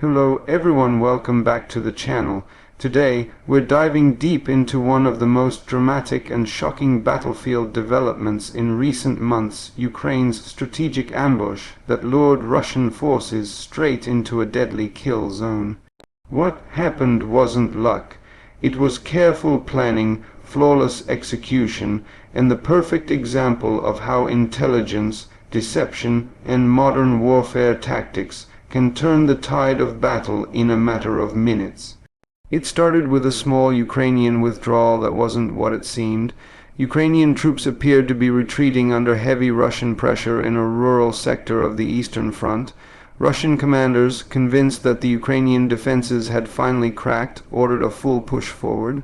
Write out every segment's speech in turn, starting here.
Hello everyone, welcome back to the channel. Today, we're diving deep into one of the most dramatic and shocking battlefield developments in recent months, Ukraine's strategic ambush that lured Russian forces straight into a deadly kill zone. What happened wasn't luck. It was careful planning, flawless execution, and the perfect example of how intelligence, deception, and modern warfare tactics can turn the tide of battle in a matter of minutes. It started with a small Ukrainian withdrawal that wasn't what it seemed. Ukrainian troops appeared to be retreating under heavy Russian pressure in a rural sector of the Eastern Front. Russian commanders, convinced that the Ukrainian defenses had finally cracked, ordered a full push forward.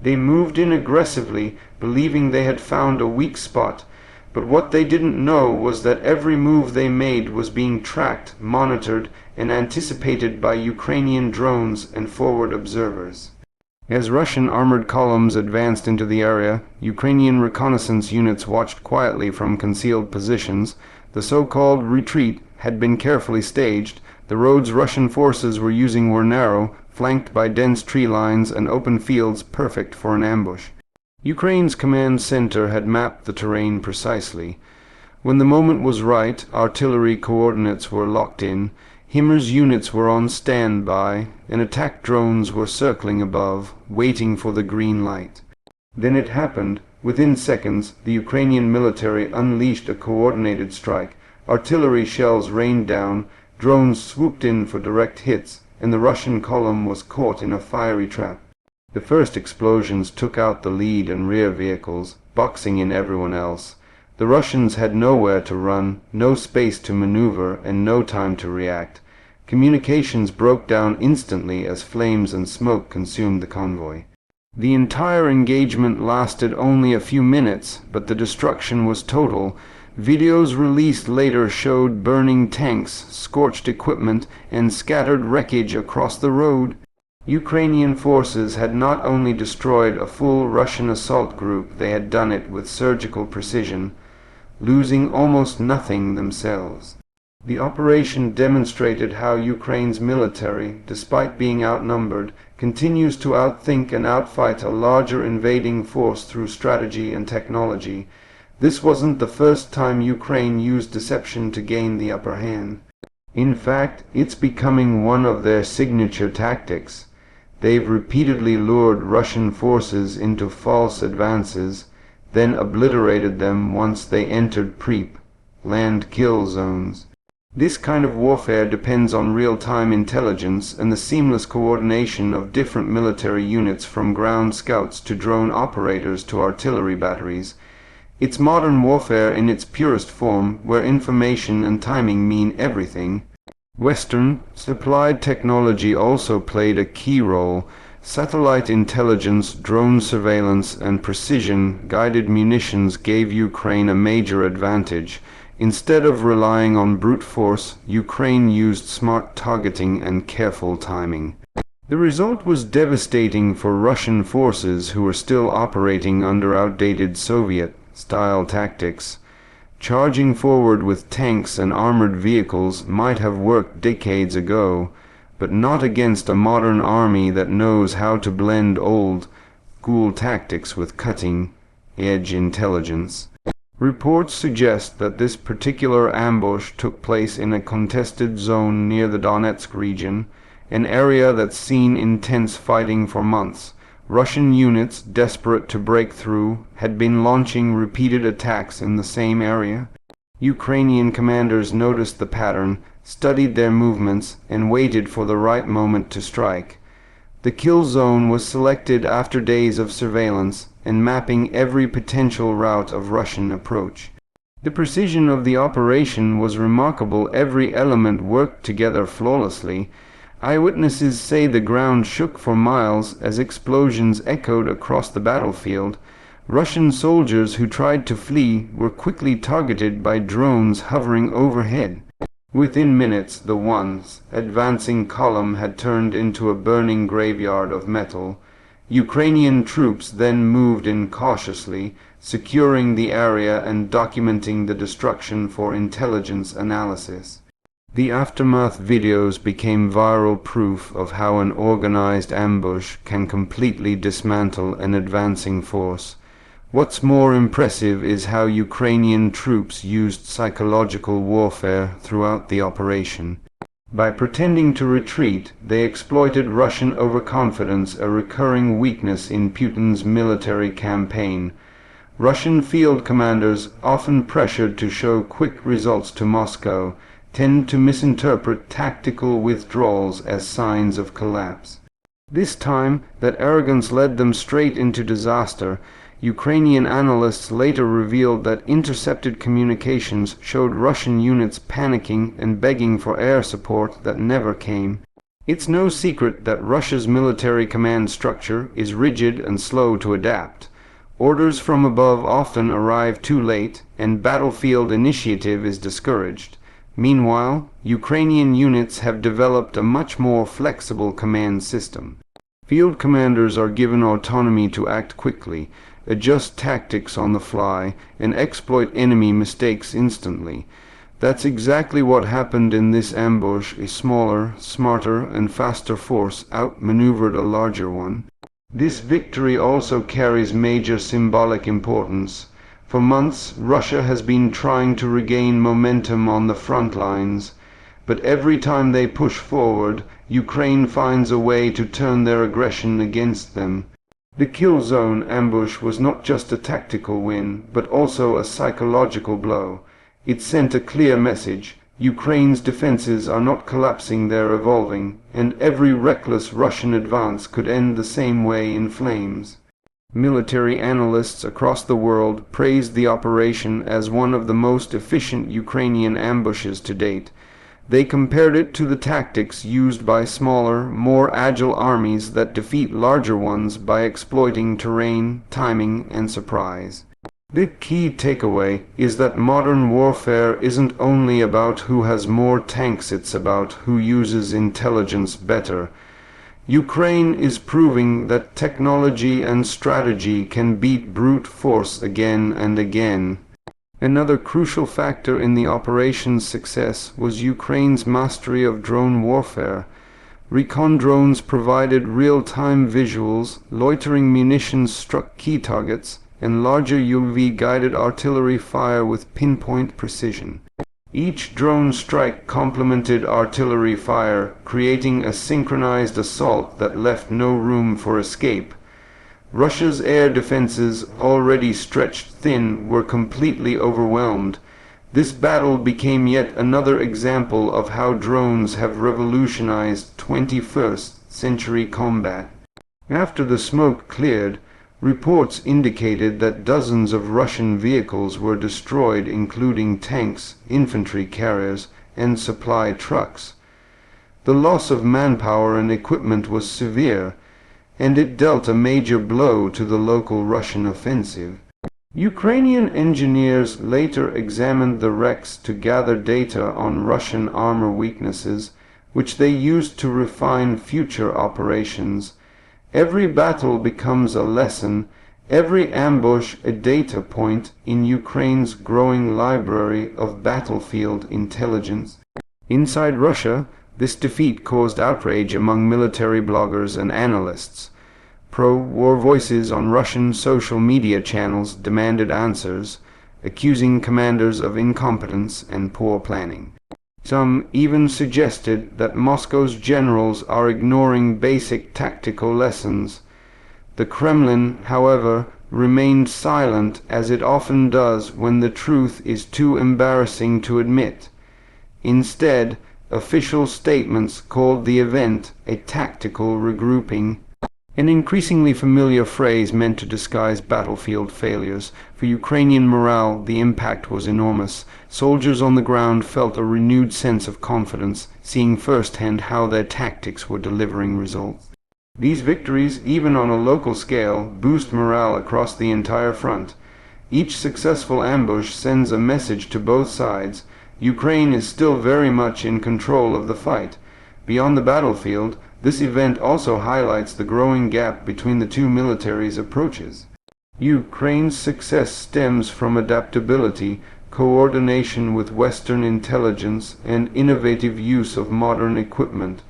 They moved in aggressively, believing they had found a weak spot. But what they didn't know was that every move they made was being tracked, monitored, and anticipated by Ukrainian drones and forward observers. As Russian armored columns advanced into the area, Ukrainian reconnaissance units watched quietly from concealed positions. The so-called retreat had been carefully staged. The roads Russian forces were using were narrow, flanked by dense tree lines and open fields perfect for an ambush. Ukraine's command center had mapped the terrain precisely. When the moment was right, artillery coordinates were locked in, HIMARS units were on standby, and attack drones were circling above, waiting for the green light. Then it happened. Within seconds, the Ukrainian military unleashed a coordinated strike. Artillery shells rained down, drones swooped in for direct hits, and the Russian column was caught in a fiery trap. The first explosions took out the lead and rear vehicles, boxing in everyone else. The Russians had nowhere to run, no space to maneuver, and no time to react. Communications broke down instantly as flames and smoke consumed the convoy. The entire engagement lasted only a few minutes, but the destruction was total. Videos released later showed burning tanks, scorched equipment, and scattered wreckage across the road. Ukrainian forces had not only destroyed a full Russian assault group, they had done it with surgical precision, losing almost nothing themselves. The operation demonstrated how Ukraine's military, despite being outnumbered, continues to outthink and outfight a larger invading force through strategy and technology. This wasn't the first time Ukraine used deception to gain the upper hand. In fact, it's becoming one of their signature tactics. They've repeatedly lured Russian forces into false advances, then obliterated them once they entered PREP, land kill zones. This kind of warfare depends on real-time intelligence and the seamless coordination of different military units, from ground scouts to drone operators to artillery batteries. It's modern warfare in its purest form, where information and timing mean everything. Western supplied technology also played a key role. Satellite intelligence, drone surveillance, and precision-guided munitions gave Ukraine a major advantage. Instead of relying on brute force, Ukraine used smart targeting and careful timing. The result was devastating for Russian forces who were still operating under outdated Soviet-style tactics. Charging forward with tanks and armored vehicles might have worked decades ago, but not against a modern army that knows how to blend old, school tactics with cutting-edge intelligence. Reports suggest that this particular ambush took place in a contested zone near the Donetsk region, an area that's seen intense fighting for months. Russian units, desperate to break through, had been launching repeated attacks in the same area. Ukrainian commanders noticed the pattern, studied their movements, and waited for the right moment to strike. The kill zone was selected after days of surveillance and mapping every potential route of Russian approach. The precision of the operation was remarkable. Every element worked together flawlessly. Eyewitnesses say the ground shook for miles as explosions echoed across the battlefield. Russian soldiers who tried to flee were quickly targeted by drones hovering overhead. Within minutes, the once advancing column had turned into a burning graveyard of metal. Ukrainian troops then moved in cautiously, securing the area and documenting the destruction for intelligence analysis. The aftermath videos became viral proof of how an organized ambush can completely dismantle an advancing force. What's more impressive is how Ukrainian troops used psychological warfare throughout the operation. By pretending to retreat, they exploited Russian overconfidence, a recurring weakness in Putin's military campaign. Russian field commanders, often pressured to show quick results to Moscow, tend to misinterpret tactical withdrawals as signs of collapse. This time, that arrogance led them straight into disaster. Ukrainian analysts later revealed that intercepted communications showed Russian units panicking and begging for air support that never came. It's no secret that Russia's military command structure is rigid and slow to adapt. Orders from above often arrive too late, and battlefield initiative is discouraged. Meanwhile, Ukrainian units have developed a much more flexible command system. Field commanders are given autonomy to act quickly, adjust tactics on the fly, and exploit enemy mistakes instantly. That's exactly what happened in this ambush. A smaller, smarter, and faster force outmaneuvered a larger one. This victory also carries major symbolic importance. For months, Russia has been trying to regain momentum on the front lines, but every time they push forward, Ukraine finds a way to turn their aggression against them. The Kill Zone ambush was not just a tactical win, but also a psychological blow. It sent a clear message: Ukraine's defenses are not collapsing, they're evolving, and every reckless Russian advance could end the same way, in flames. Military analysts across the world praised the operation as one of the most efficient Ukrainian ambushes to date. They compared it to the tactics used by smaller, more agile armies that defeat larger ones by exploiting terrain, timing, and surprise. The key takeaway is that modern warfare isn't only about who has more tanks, it's about who uses intelligence better. Ukraine is proving that technology and strategy can beat brute force again and again. Another crucial factor in the operation's success was Ukraine's mastery of drone warfare. Recon drones provided real-time visuals, loitering munitions struck key targets, and larger UAV-guided artillery fire with pinpoint precision. Each drone strike complemented artillery fire, creating a synchronized assault that left no room for escape. Russia's air defenses, already stretched thin, were completely overwhelmed. This battle became yet another example of how drones have revolutionized 21st century combat. After the smoke cleared, reports indicated that dozens of Russian vehicles were destroyed, including tanks, infantry carriers, and supply trucks. The loss of manpower and equipment was severe, and it dealt a major blow to the local Russian offensive. Ukrainian engineers later examined the wrecks to gather data on Russian armor weaknesses, which they used to refine future operations. Every battle becomes a lesson, every ambush a data point in Ukraine's growing library of battlefield intelligence. Inside Russia, this defeat caused outrage among military bloggers and analysts. Pro-war voices on Russian social media channels demanded answers, accusing commanders of incompetence and poor planning. Some even suggested that Moscow's generals are ignoring basic tactical lessons. The Kremlin, however, remained silent, as it often does when the truth is too embarrassing to admit. Instead, official statements called the event a tactical regrouping, an increasingly familiar phrase meant to disguise battlefield failures. For Ukrainian morale, the impact was enormous. Soldiers on the ground felt a renewed sense of confidence, seeing firsthand how their tactics were delivering results. These victories, even on a local scale, boost morale across the entire front. Each successful ambush sends a message to both sides. Ukraine is still very much in control of the fight. Beyond the battlefield, this event also highlights the growing gap between the two militaries' approaches. Ukraine's success stems from adaptability, coordination with Western intelligence, and innovative use of modern equipment.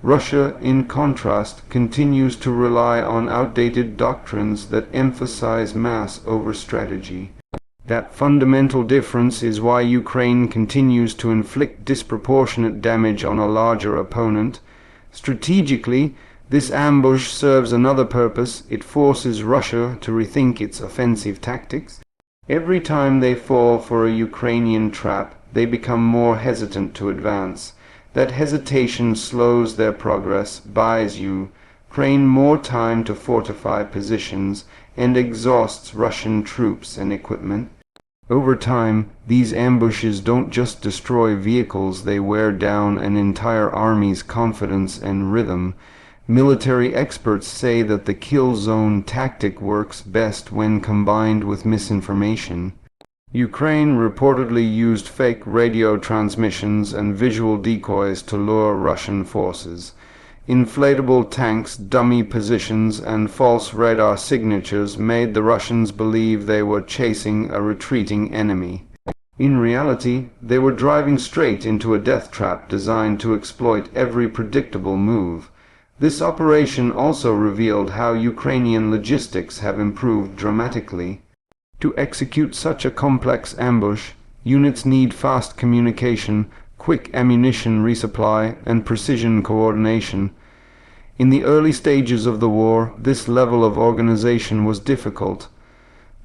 Russia, in contrast, continues to rely on outdated doctrines that emphasize mass over strategy. That fundamental difference is why Ukraine continues to inflict disproportionate damage on a larger opponent. Strategically, this ambush serves another purpose. It forces Russia to rethink its offensive tactics. Every time they fall for a Ukrainian trap, they become more hesitant to advance. That hesitation slows their progress, buys Ukraine more time to fortify positions, and exhausts Russian troops and equipment. Over time, these ambushes don't just destroy vehicles, they wear down an entire army's confidence and rhythm. Military experts say that the kill zone tactic works best when combined with misinformation. Ukraine reportedly used fake radio transmissions and visual decoys to lure Russian forces. Inflatable tanks, dummy positions, and false radar signatures made the Russians believe they were chasing a retreating enemy. In reality, they were driving straight into a death trap designed to exploit every predictable move. This operation also revealed how Ukrainian logistics have improved dramatically. To execute such a complex ambush, units need fast communication, quick ammunition resupply, and precision coordination. In the early stages of the war, this level of organization was difficult.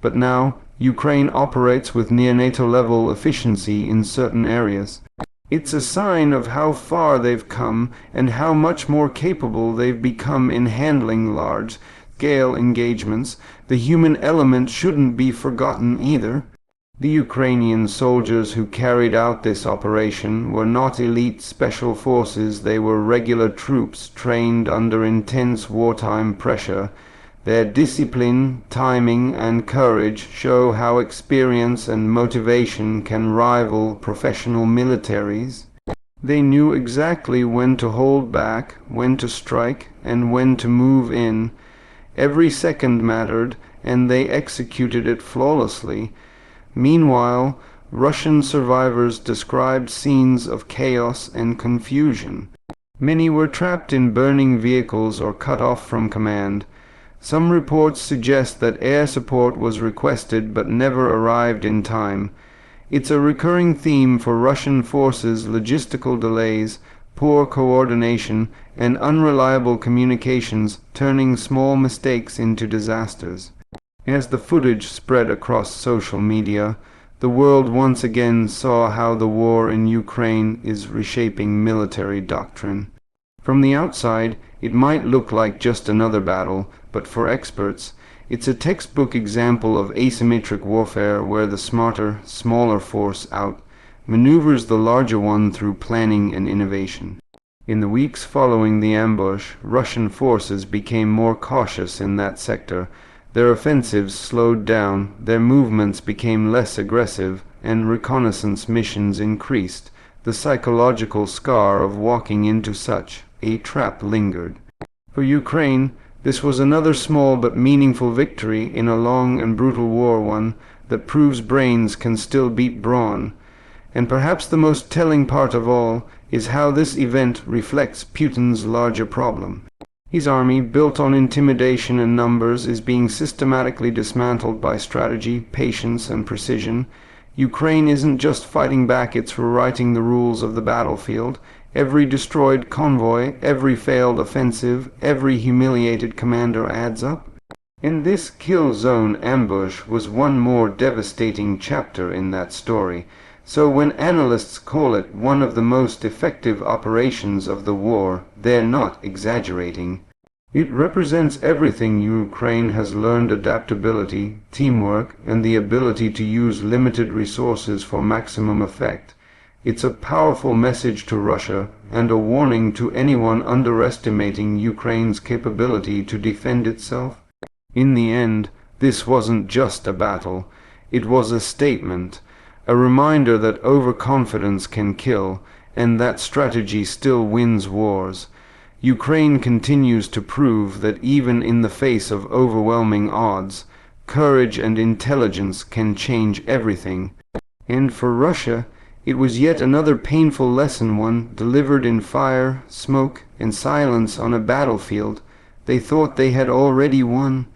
But now, Ukraine operates with near-NATO-level efficiency in certain areas. It's a sign of how far they've come and how much more capable they've become in handling large-scale engagements. The human element shouldn't be forgotten either. The Ukrainian soldiers who carried out this operation were not elite special forces, they were regular troops trained under intense wartime pressure. Their discipline, timing, and courage show how experience and motivation can rival professional militaries. They knew exactly when to hold back, when to strike, and when to move in. Every second mattered, and they executed it flawlessly. Meanwhile, Russian survivors described scenes of chaos and confusion. Many were trapped in burning vehicles or cut off from command. Some reports suggest that air support was requested but never arrived in time. It's a recurring theme for Russian forces: logistical delays, poor coordination, and unreliable communications, turning small mistakes into disasters. As the footage spread across social media, the world once again saw how the war in Ukraine is reshaping military doctrine. From the outside, it might look like just another battle, but for experts, it's a textbook example of asymmetric warfare where the smarter, smaller force outmaneuvers the larger one through planning and innovation. In the weeks following the ambush, Russian forces became more cautious in that sector. Their offensives slowed down, their movements became less aggressive, and reconnaissance missions increased. The psychological scar of walking into such a trap lingered. For Ukraine, this was another small but meaningful victory in a long and brutal war, one that proves brains can still beat brawn. And perhaps the most telling part of all is how this event reflects Putin's larger problem. His army, built on intimidation and numbers, is being systematically dismantled by strategy, patience, and precision. Ukraine isn't just fighting back, it's rewriting the rules of the battlefield. Every destroyed convoy, every failed offensive, every humiliated commander adds up. And this kill zone ambush was one more devastating chapter in that story. So when analysts call it one of the most effective operations of the war, they're not exaggerating. It represents everything Ukraine has learned: adaptability, teamwork, and the ability to use limited resources for maximum effect. It's a powerful message to Russia and a warning to anyone underestimating Ukraine's capability to defend itself. In the end, this wasn't just a battle. It was a statement. A reminder that overconfidence can kill, and that strategy still wins wars. Ukraine continues to prove that even in the face of overwhelming odds, courage and intelligence can change everything. And for Russia, it was yet another painful lesson, one delivered in fire, smoke, and silence on a battlefield they thought they had already won.